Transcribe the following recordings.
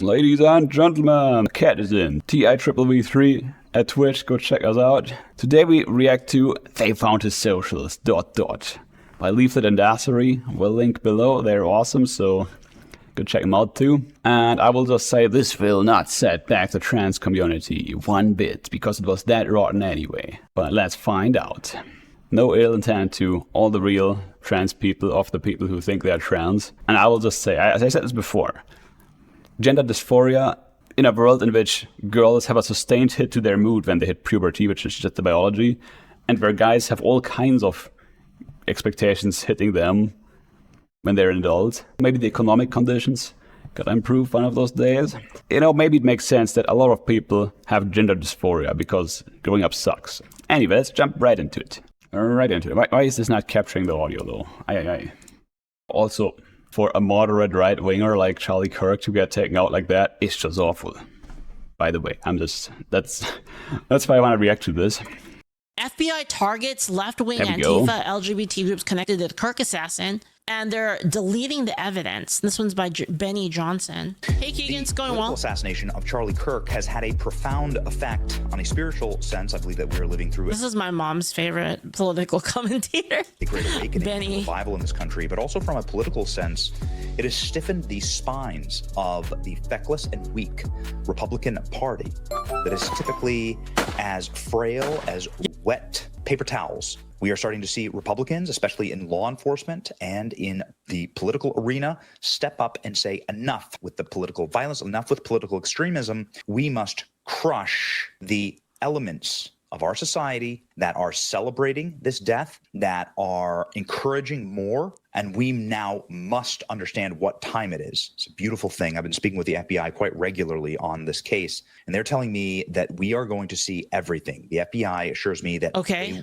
Ladies and gentlemen, Cat is in. TIVV3 at Twitch, go check us out. Today we react to They Found His Socials, ... by Leaflet and Dassery. We'll link below, they're awesome, so go check them out too. And I will just say this will not set back the trans community one bit, because it was that rotten anyway. But let's find out. No ill intent to all the real trans people, of the people who think they're trans. And I will just say, as I said this before, gender dysphoria in a world in which girls have a sustained hit to their mood when they hit puberty, which is just the biology, and where guys have all kinds of expectations hitting them when they're an adult. Maybe the economic conditions gotta improve one of those days. You know, maybe it makes sense that a lot of people have gender dysphoria because growing up sucks. Anyway, let's jump right into it. Why is this not capturing the audio though? Also, for a moderate right-winger like Charlie Kirk to get taken out like that is just awful. By the way, that's why I want to react to this. FBI targets left-wing Antifa LGBT groups connected to the Kirk assassin, and they're deleting the evidence. This one's by Benny Johnson. Hey Keegan, it's going well. The assassination of Charlie Kirk has had a profound effect on a spiritual sense. I believe that we are living through it. This is my mom's favorite political commentator. A great awakening, Benny. Revival in this country, but also from a political sense, it has stiffened the spines of the feckless and weak Republican Party that is typically as frail as wet paper towels. We are starting to see Republicans, especially in law enforcement and in the political arena, step up and say enough with the political violence, enough with political extremism. We must crush the elements of our society that are celebrating this death, that are encouraging more, and we now must understand what time it is. It's a beautiful thing. I've been speaking with the FBI quite regularly on this case, and they're telling me that we are going to see everything. The FBI assures me that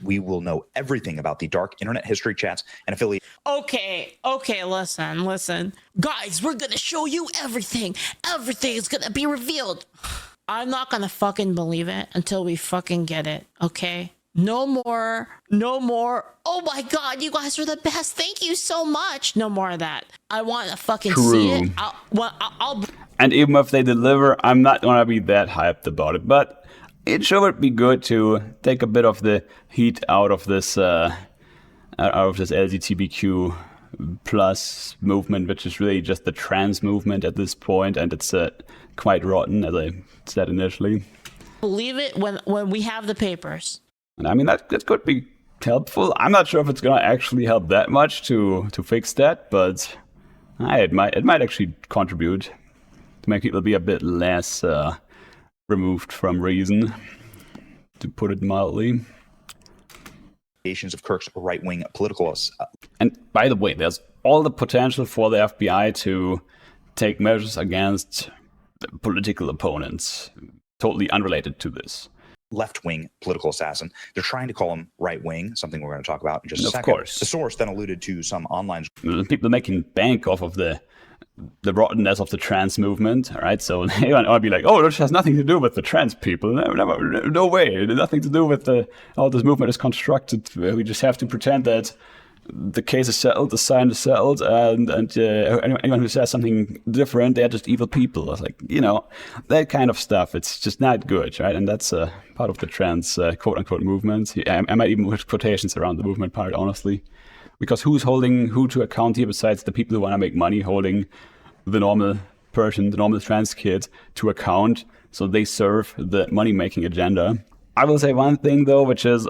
we will know everything about the dark internet history chats and affiliate. Okay, listen. Guys, we're gonna show you everything. Everything is gonna be revealed. I'm not gonna fucking believe it until we fucking get it, okay? No more. Oh my god, you guys are the best. Thank you so much. No more of that. I want to fucking see it. I'll And even if they deliver, I'm not gonna be that hyped about it. But it sure would be good to take a bit of the heat out of this LGBTQ plus movement, which is really just the trans movement at this point, and it's quite rotten, as I said initially. Believe it when we have the papers. And I mean, that could be helpful. I'm not sure if it's gonna actually help that much to fix that, but it might actually contribute to make people be a bit less removed from reason, to put it mildly. Of Kirk's right-wing political. And by the way, there's all the potential for the FBI to take measures against political opponents, totally unrelated to this. Left-wing political assassin. They're trying to call him right-wing, something we're going to talk about in just a second. Of course. The source then alluded to some online... People making bank off of the rottenness of the trans movement, all right? So they would be like, oh, this has nothing to do with the trans people. No way. Nothing to do with how this movement is constructed. We just have to pretend that the case is settled, the sign is settled, and anyone who says something different, they're just evil people. It's like, you know, that kind of stuff. It's just not good, right? And that's part of the trans quote-unquote movement. I might even put quotations around the movement part, honestly. Because who's holding who to account here besides the people who want to make money, holding the normal person, the normal trans kid to account, so they serve the money-making agenda. I will say one thing though, which is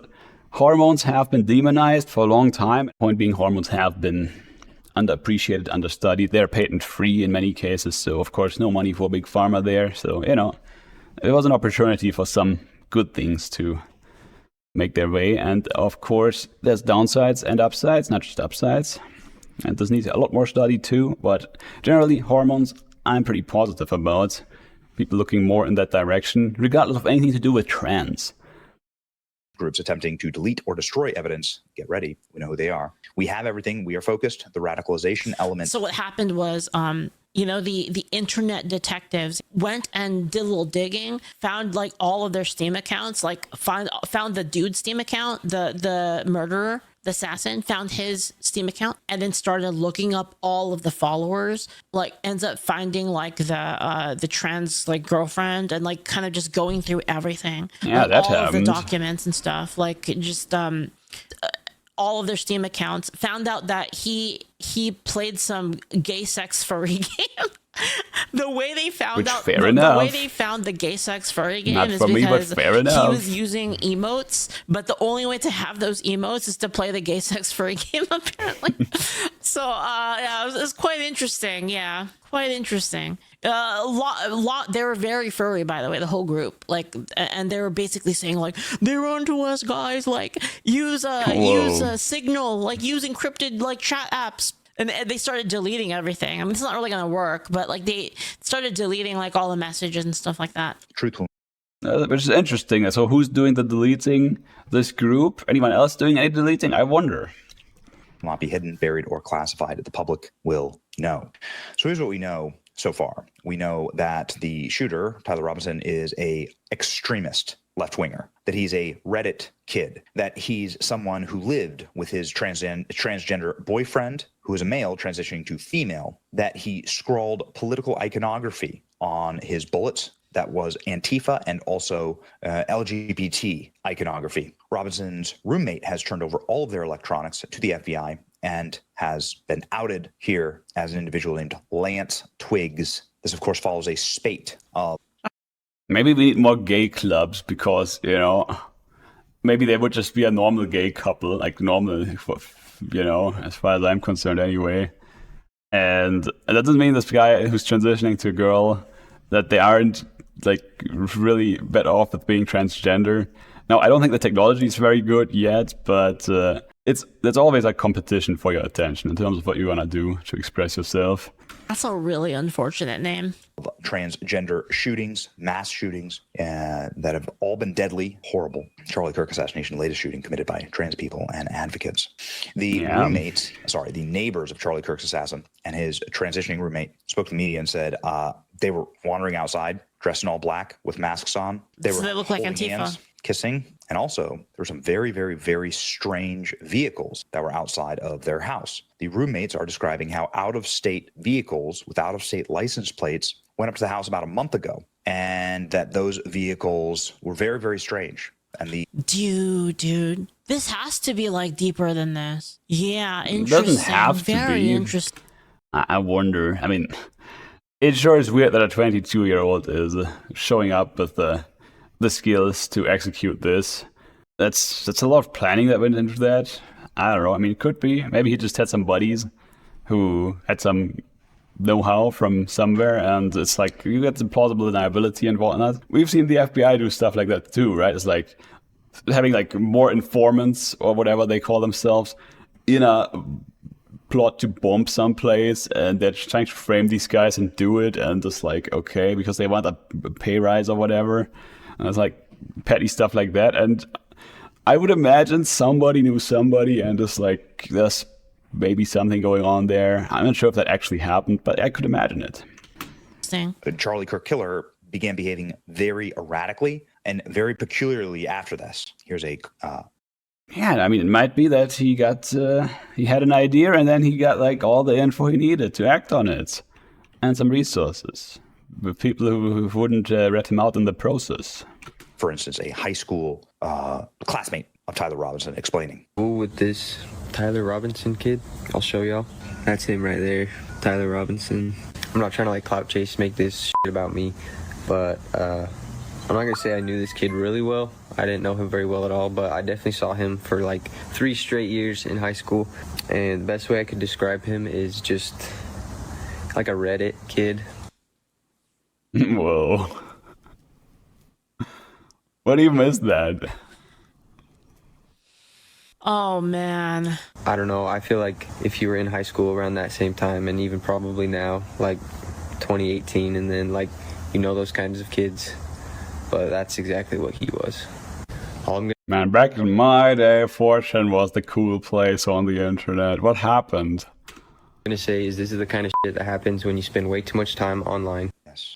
hormones have been demonized for a long time. Point being, hormones have been underappreciated, understudied. They're patent-free in many cases, so of course no money for big pharma there. So, you know, it was an opportunity for some good things to make their way, and of course there's downsides and upsides, not just upsides, and this needs a lot more study too, but generally hormones I'm pretty positive about, people looking more in that direction regardless of anything to do with trans. Groups attempting to delete or destroy evidence. Get ready, we know who they are. We have everything, we are focused, the radicalization element. So what happened was you know, the internet detectives went and did a little digging, found like all of their Steam accounts, like found the dude's Steam account, the murderer, the assassin, found his Steam account and then started looking up all of the followers. Like ends up finding like the trans like girlfriend and like kind of just going through everything. Yeah, like, that all of the happened. documents and stuff. Like just all of their Steam accounts. Found out that he played some gay sex furry game. The way they found Which, out fair the enough. way they found the gay sex furry game Not is for me, but because fair he enough. was using emotes, but the only way to have those emotes is to play the gay sex furry game apparently. So yeah, it was quite interesting. Yeah, quite interesting. A lot. They were very furry, by the way, the whole group. Like, and they were basically saying like, they're onto us, guys. Like, use a Signal, like use encrypted like chat apps. And they started deleting everything. I mean, it's not really gonna work, but like they started deleting like all the messages and stuff like that. Truthful. Which is interesting. So who's doing the deleting? This group? Anyone else doing any deleting? I wonder. Not be hidden, buried, or classified. The public will know. So here's what we know so far. We know that the shooter, Tyler Robinson, is a extremist left-winger, that he's a Reddit kid, that he's someone who lived with his transgender boyfriend, who is a male transitioning to female, that he scrawled political iconography on his bullets that was Antifa and also LGBT iconography. Robinson's roommate has turned over all of their electronics to the FBI and has been outed here as an individual named Lance Twiggs. This, of course, follows a spate of Maybe we need more gay clubs because, you know, maybe they would just be a normal gay couple, like normal, you know, as far as I'm concerned anyway. And that doesn't mean this guy who's transitioning to a girl that they aren't like really better off with being transgender. Now, I don't think the technology is very good yet, but there's always a competition for your attention in terms of what you want to do to express yourself. That's a really unfortunate name. transgender shootings, mass shootings that have all been deadly, horrible. Charlie Kirk assassination, latest shooting committed by trans people and advocates. The neighbors of Charlie Kirk's assassin and his transitioning roommate spoke to the media and said they were wandering outside dressed in all black with masks on. They look like Antifa. Hands, kissing. And also, there were some very, very, very strange vehicles that were outside of their house. The roommates are describing how out-of-state vehicles with out-of-state license plates went up to the house about a month ago, and that those vehicles were very, very strange. And Dude, this has to be like deeper than this. Yeah, interesting. Doesn't have to Very be. interesting. I wonder. I mean, it sure is weird that a 22-year-old is showing up with the skills to execute this. That's a lot of planning that went into that. I don't know. I mean, it could be. Maybe he just had some buddies who had some know-how from somewhere, and it's like you get some plausible deniability and whatnot. We've seen the FBI do stuff like that too, right? It's like having like more informants or whatever they call themselves in a plot to bomb someplace, and they're trying to frame these guys and do it, and just like, okay, because they want a pay rise or whatever. And it's like petty stuff like that. And I would imagine somebody knew somebody, and just like there's maybe something going on there. I'm not sure if that actually happened, but I could imagine it. The Charlie Kirk killer began behaving very erratically and very peculiarly after this. Here's a Yeah, I mean, it might be that he had an idea, and then he got like all the info he needed to act on it, and some resources with people who wouldn't rat him out in the process. For instance, a high school classmate of Tyler Robinson explaining. With this Tyler Robinson kid, I'll show y'all. That's him right there, Tyler Robinson. I'm not trying to like clout chase, make this shit about me, but I'm not gonna say I knew this kid really well. I didn't know him very well at all, but I definitely saw him for like 3 straight years in high school. And the best way I could describe him is just like a Reddit kid. Whoa. What even is that? Oh man. I don't know, I feel like if you were in high school around that same time, and even probably now, like 2018, and then like, you know, those kinds of kids, but that's exactly what he was. Man, back in my day, 4chan was the cool place on the internet. What happened? Gonna say is this is the kind of shit that happens when you spend way too much time online.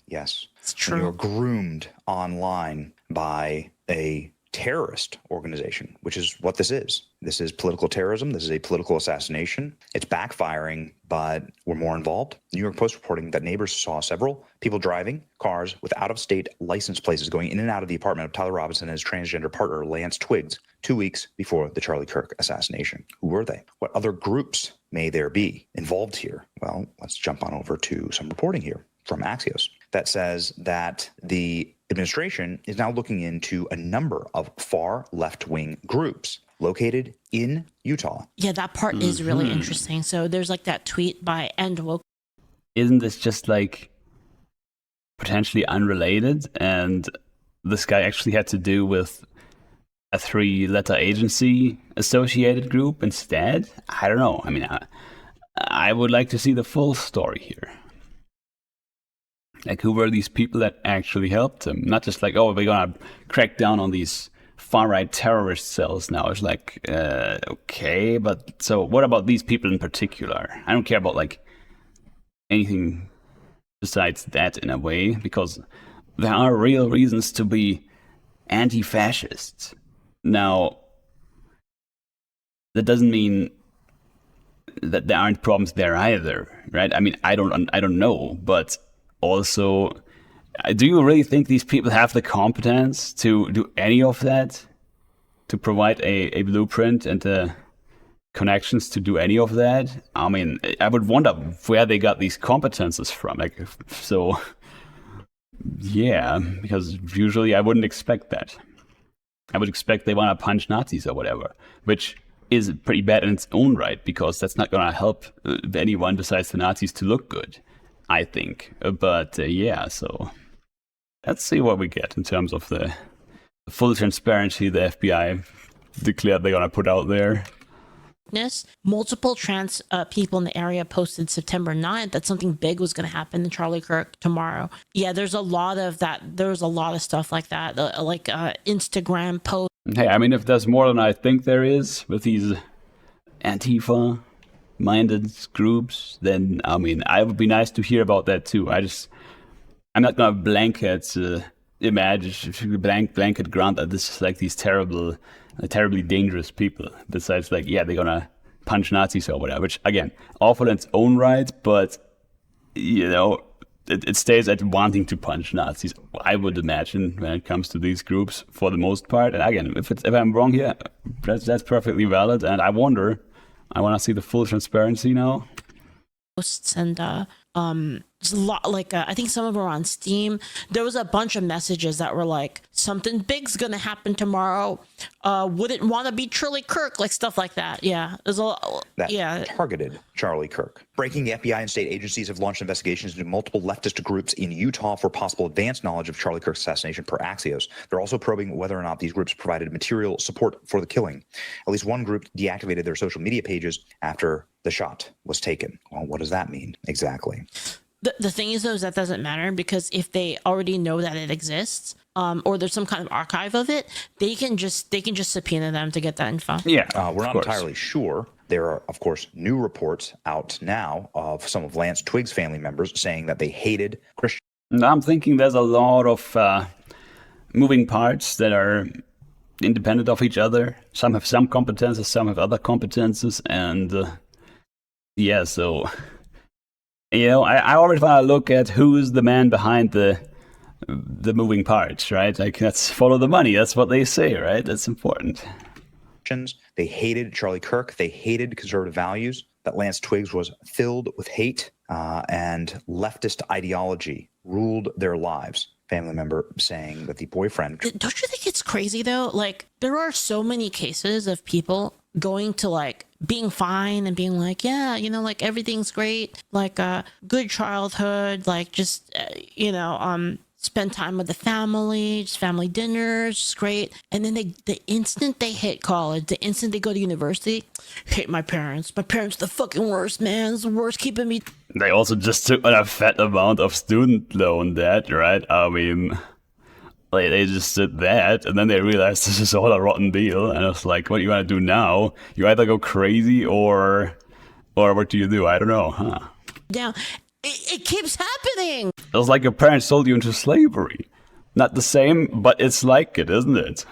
Yes. It's When true. you're groomed online by a terrorist organization, which is what this is. This is political terrorism. This is a political assassination. It's backfiring, but we're more involved. New York Post reporting that neighbors saw several people driving cars with out-of-state license plates going in and out of the apartment of Tyler Robinson and his transgender partner, Lance Twiggs, 2 weeks before the Charlie Kirk assassination. Who were they? What other groups may there be involved here? Well, let's jump on over to some reporting here from Axios that says that the administration is now looking into a number of far left-wing groups located in Utah. Yeah, that part is really interesting. So there's like that tweet by End Woke. Isn't this just like potentially unrelated? And this guy actually had to do with a 3-letter agency associated group instead? I don't know. I mean, I would like to see the full story here. Like, who were these people that actually helped him? Not just like, oh, we're gonna crack down on these far-right terrorist cells now. It's like, okay, but so what about these people in particular? I don't care about like anything besides that in a way, because there are real reasons to be anti-fascist. Now, that doesn't mean that there aren't problems there either, right? I mean, I don't know, but also, do you really think these people have the competence to do any of that? To provide a blueprint and the connections to do any of that? I mean, I would wonder where they got these competences from. Like, so, yeah, because usually I wouldn't expect that. I would expect they want to punch Nazis or whatever, which is pretty bad in its own right, because that's not going to help anyone besides the Nazis to look good, I think. But yeah, so let's see what we get in terms of the full transparency the FBI declared they're going to put out there. Multiple trans people in the area posted September 9th that something big was going to happen in Charlie Kirk tomorrow. Yeah, there's a lot of that. There's a lot of stuff like that, like Instagram posts. Hey, I mean, if there's more than I think there is with these Antifa-minded groups, then, I mean, I would be nice to hear about that too. I'm not going to blanket blanket grant that this is like these terribly dangerous people. Besides, like, yeah, they're gonna punch Nazis or whatever, which again, awful in its own right, but you know, it stays at wanting to punch Nazis, I would imagine, when it comes to these groups for the most part. And again, if I'm wrong here, that's perfectly valid. And I want to see the full transparency now. Posts and there's a lot, like I think some of them are on Steam. There was a bunch of messages that were like, something big's gonna happen tomorrow, wouldn't want to be Charlie Kirk, like stuff like that. Yeah, there's a lot that targeted Charlie Kirk. Breaking: the FBI and state agencies have launched investigations into multiple leftist groups in Utah for possible advanced knowledge of Charlie Kirk's assassination, per Axios. They're also probing whether or not these groups provided material support for the killing. At least one group deactivated their social media pages after the shot was taken. Well, what does that mean exactly? The thing is, though, is that doesn't matter, because if they already know that it exists, or there's some kind of archive of it, they can just subpoena them to get that info. Yeah, we're not entirely sure. There are, of course, new reports out now of some of Lance Twiggs' family members saying that they hated Christians. I'm thinking there's a lot of moving parts that are independent of each other. Some have some competences, some have other competences, and yeah, so. You know, I always want to look at who's the man behind the moving parts, right? Like, let's follow the money. That's what they say, right? That's important. They hated Charlie Kirk. They hated conservative values. That Lance Twiggs was filled with hate and leftist ideology ruled their lives. Family member saying that the boyfriend. Don't you think it's crazy, though? Like, there are so many cases of people going to, like, being fine and being like, yeah, you know, like, everything's great, like, good childhood, like, just, spend time with the family, just family dinners, just great. And then the instant they hit college, the instant they go to university, hate my parents. My parents are the fucking worst, man. It's the worst keeping me. They also just took on a fat amount of student loan debt, right? I mean, like, they just did that, and then they realized this is all a rotten deal, and it's like, what do you want to do now? You either go crazy or what do you do? I don't know, huh? Yeah, it keeps happening. It's like your parents sold you into slavery. Not the same, but it's like it, isn't it?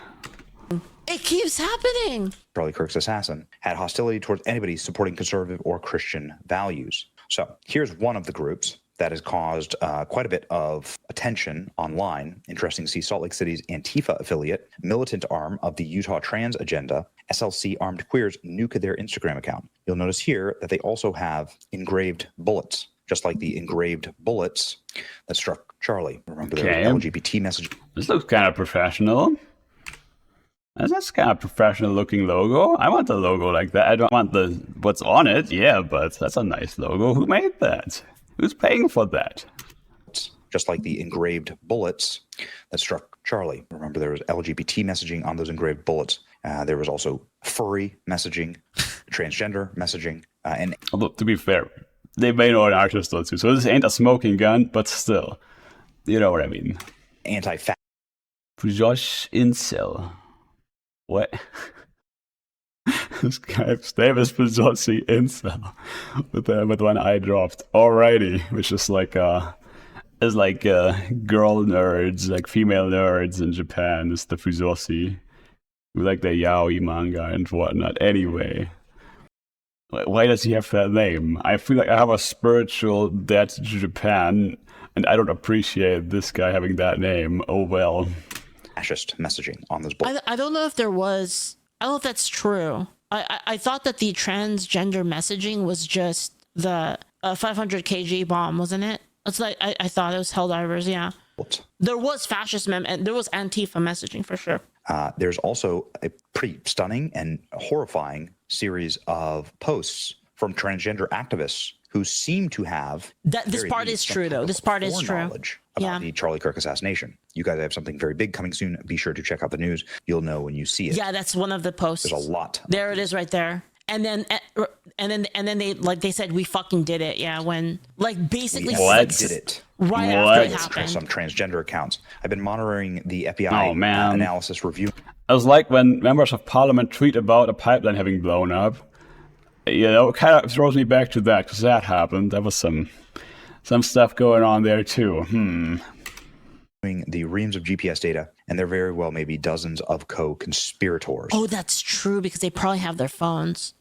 It keeps happening. Charlie Kirk's assassin, had hostility towards anybody supporting conservative or Christian values. So here's one of the groups that has caused quite a bit of attention online. Interesting to see Salt Lake City's Antifa affiliate, militant arm of the Utah Trans Agenda, SLC Armed Queers, nuke their Instagram account. You'll notice here that they also have engraved bullets, just like the engraved bullets that struck Charlie. Remember, there was LGBT message. This looks kind of professional. That's kind of professional looking logo. I want a logo like that. I don't want the what's on it. Yeah, but that's a nice logo. Who made that? Who's paying for that? Just like the engraved bullets that struck Charlie. Remember, there was LGBT messaging on those engraved bullets. There was also furry messaging, transgender messaging, and Although, to be fair, they may know an artist or two. So this ain't a smoking gun, but still, you know what I mean. anti-fat. Josh Incel. What? This guy's name is Pizzosi Incel with one eye dropped. Alrighty, which is like girl nerds, like female nerds in Japan. Is the Fuzoshi, who like the yaoi manga and whatnot. Anyway, why does he have that name? I feel like I have a spiritual debt to Japan, and I don't appreciate this guy having that name. Oh well. Fascist messaging on those bullets. I don't know if there was. I don't know if that's true. I thought that the transgender messaging was just the 500 kg bomb, wasn't it? It's like I thought it was Helldivers. Yeah, there was fascist and there was Antifa messaging for sure. There's also a pretty stunning and horrifying series of posts from transgender activists who seem to have This part is true, though. This part is true. Knowledge about the Charlie Kirk assassination. You guys have something very big coming soon. Be sure to check out the news. You'll know when you see it. Yeah, that's one of the posts. There's a lot. There it is, right there. And then they said we fucking did it. Yeah, when basically What? Did it right What? after it happened. some transgender accounts. I've been monitoring the FBI analysis review. It was like when members of parliament tweet about a pipeline having blown up. You know, it kind of throws me back to that, because that happened. There was some stuff going on there too. The reams of GPS data, and there very well may be dozens of co-conspirators. Oh, that's true, because they probably have their phones.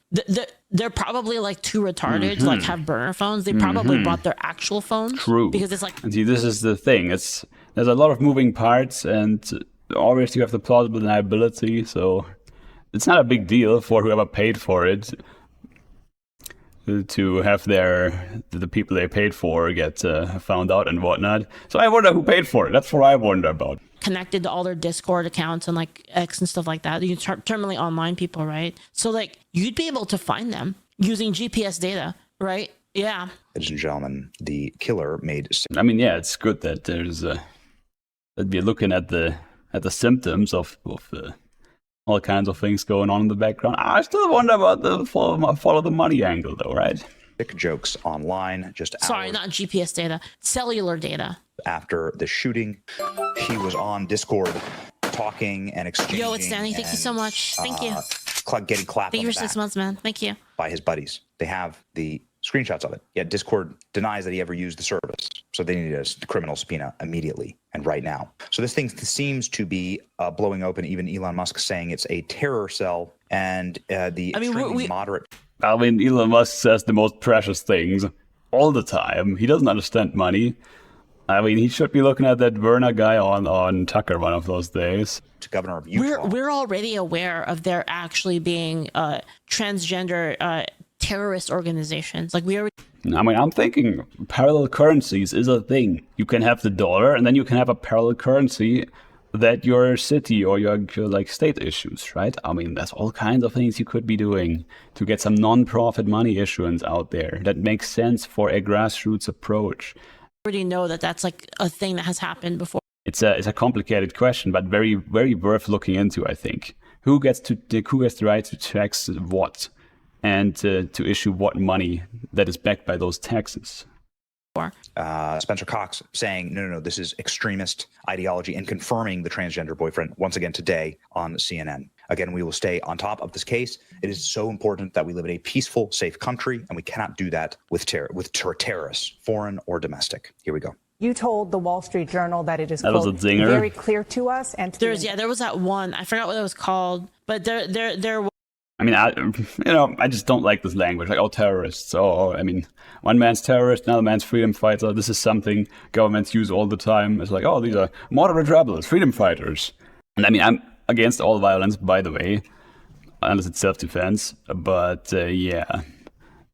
They're probably like too retarded to like have burner phones. They probably bought their actual phones. True. Because it's like, And see, this is the thing. There's a lot of moving parts, and always you have the plausible deniability. So it's not a big deal for whoever paid for it to have the people they paid for get found out and whatnot. So I wonder who paid for it. That's what I wonder about. connected to all their Discord accounts and like X and stuff like that. You terminally online people, right? So like you'd be able to find them using GPS data, right? Yeah. Ladies and gentlemen, the killer made. I mean, yeah, it's good that there's that we're looking at the symptoms of all kinds of things going on in the background. I still wonder about the follow the money angle, though, right? Sick jokes online just Sorry, hours not GPS data, cellular data. after the shooting. He was on Discord talking and exchanging. Yo, it's Danny. Thank you so much. Thank you. Getting clapped Thank on you the for 6 back months, man. Thank you. by his buddies. They have the screenshots of it. Yet Discord denies that he ever used the service. So they need a criminal subpoena immediately and right now. So this thing seems to be blowing open. Even Elon Musk saying it's a terror cell, and the extremely moderate. I mean, Elon Musk says the most precious things all the time. He doesn't understand money. I mean, he should be looking at that Werner guy on Tucker one of those days. To governor of Utah. We're already aware of there actually being transgender terrorist organizations. Like we already. I mean, I'm thinking parallel currencies is a thing. You can have the dollar, and then you can have a parallel currency that your city or your like state issues, right? I mean, there's all kinds of things you could be doing to get some non-profit money issuance out there that makes sense for a grassroots approach. already know that that's like a thing that has happened before. It's a complicated question, but very, very worth looking into, I think. Who gets the right to tax what, and to issue what money that is backed by those taxes? Spencer Cox saying, no, this is extremist ideology, and confirming the transgender boyfriend once again today on CNN. Again, we will stay on top of this case. It is so important that we live in a peaceful, safe country, and we cannot do that with terrorists, foreign or domestic. Here we go. You told the Wall Street Journal that it is, That was quote, a zinger. very clear to us and to There was that one. I forgot what it was called, but there. I mean, I just don't like this language. Like, oh, terrorists. Oh, I mean, one man's terrorist, another man's freedom fighter. This is something governments use all the time. It's like, oh, these are moderate rebels, freedom fighters. And I mean, I'm against all violence, by the way, unless it's self-defense. But yeah,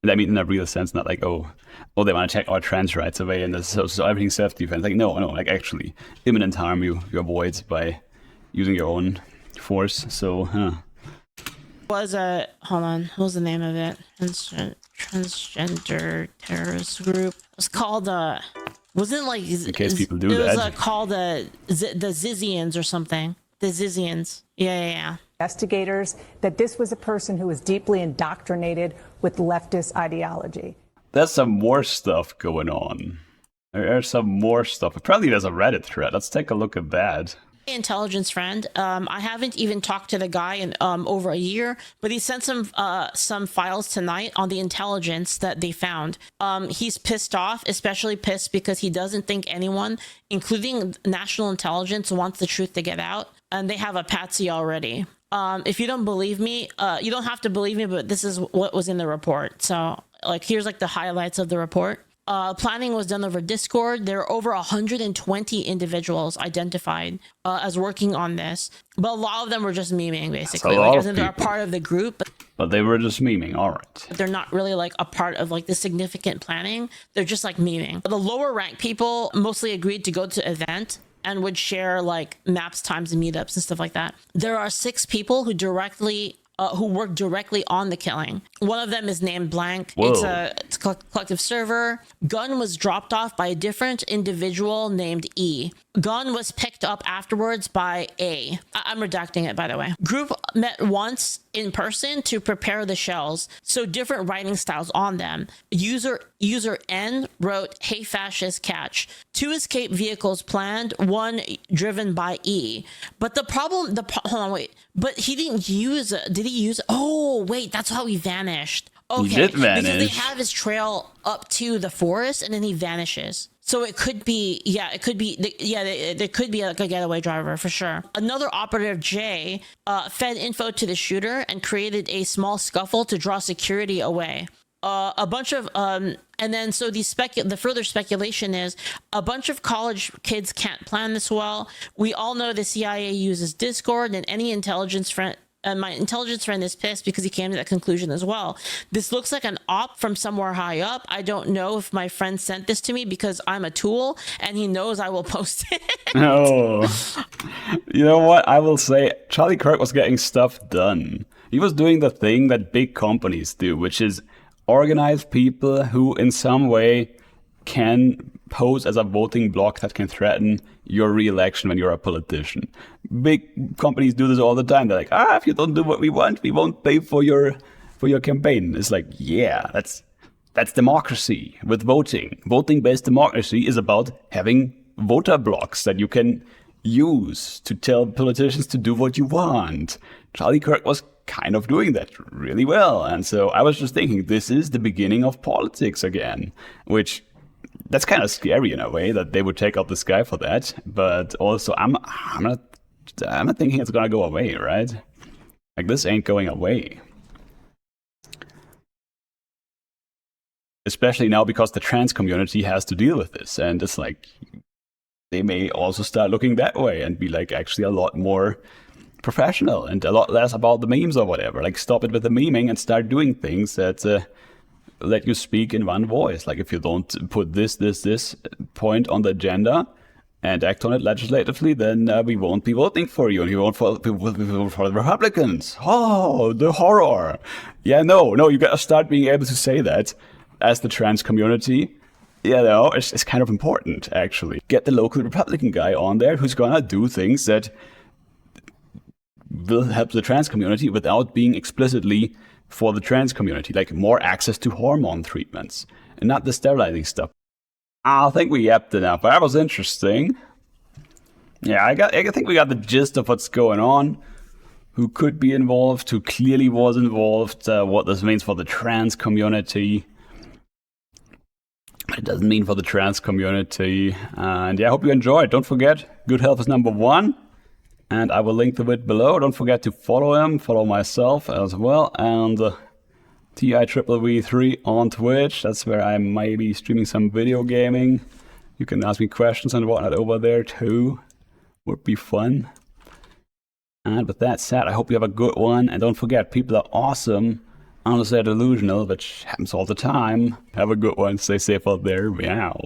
and I mean, in a real sense, not like, oh, they want to take our trans rights away, and so everything's self-defense. Like, no, like actually, imminent harm you avoid by using your own force. So, Was a hold on, what was the name of it? Transgender terrorist group. It was called wasn't it like in case people do it that. was called the Zizians or something. The Zizians. Yeah. investigators that this was a person who was deeply indoctrinated with leftist ideology. There's some more stuff going on. There's some more stuff. Apparently there's a Reddit thread. Let's take a look at that. Intelligence friend. I haven't even talked to the guy in over a year, but he sent some files tonight on the intelligence that they found. He's pissed off, especially pissed because he doesn't think anyone, including national intelligence, wants the truth to get out, and they have a patsy already. If you don't believe me, you don't have to believe me, but this is what was in the report. So, like, here's like the highlights of the report. Planning was done over Discord. There are over 120 individuals identified as working on this, but a lot of them were just memeing, basically. That's a lot Like, of as in they're a people. part of the group, But they were just memeing. All right. but they're not really like a part of like the significant planning. They're just like memeing. The lower rank people mostly agreed to go to event and would share like maps, times, and meetups and stuff like that. There are 6 people who work directly on the killing. One of them is named Blank. Whoa. It's a collective server. Gun was dropped off by a different individual named E. Gun was picked up afterwards by A. I'm redacting it, by the way. Group met once in person to prepare the shells, so different writing styles on them. User N wrote, "Hey fascist, catch." 2 escape vehicles planned, 1 driven by E. But the problem, hold on, wait. But he didn't use it. Did he use it? Oh, wait, that's how he vanished. Okay, did because they vanish. have his trail up to the forest and then he vanishes. So it could be, there could be like a getaway driver for sure. Another operative, J, fed info to the shooter and created a small scuffle to draw security away. A bunch of and then so the further speculation is a bunch of college kids can't plan this well. We all know the CIA uses Discord, and any intelligence friend. My intelligence friend is pissed because he came to that conclusion as well. This looks like an op from somewhere high up. I don't know if my friend sent this to me because I'm a tool and he knows I will post it. Oh, you know what? I will say Charlie Kirk was getting stuff done. He was doing the thing that big companies do, which is organize people who in some way can pose as a voting bloc that can threaten your re-election when you're a politician. Big companies do this all the time. They're like, if you don't do what we want, we won't pay for your campaign. It's like, yeah, that's democracy with voting. Voting-based democracy is about having voter blocks that you can use to tell politicians to do what you want. Charlie Kirk was kind of doing that really well. And so I was just thinking, this is the beginning of politics again, which that's kind of scary in a way that they would take out this guy for that. But also, I'm not thinking it's gonna go away, right? Like, this ain't going away. Especially now because the trans community has to deal with this, and it's like they may also start looking that way and be like actually a lot more professional and a lot less about the memes or whatever. Like, stop it with the memeing and start doing things that let you speak in one voice. Like, if you don't put this point on the agenda and act on it legislatively, then we won't be voting for you, and we won't vote for the Republicans. Oh, the horror. Yeah, no, you gotta start being able to say that as the trans community. You know, it's kind of important, actually. Get the local Republican guy on there who's gonna do things that will help the trans community without being explicitly for the trans community, like more access to hormone treatments and not the sterilizing stuff. I think we yapped enough. That was interesting. Yeah, I think we got the gist of what's going on, who could be involved, who clearly was involved, what this means for the trans community. It doesn't mean for the trans community. And yeah, I hope you enjoyed. Don't forget, good health is number one. And I will link the it below. Don't forget to follow him, follow myself as well. And TIVV3 on Twitch. That's where I may be streaming some video gaming. You can ask me questions and whatnot over there too. Would be fun. And with that said, I hope you have a good one. And don't forget, people are awesome unless they're delusional, which happens all the time. Have a good one. Stay safe out there. Meow.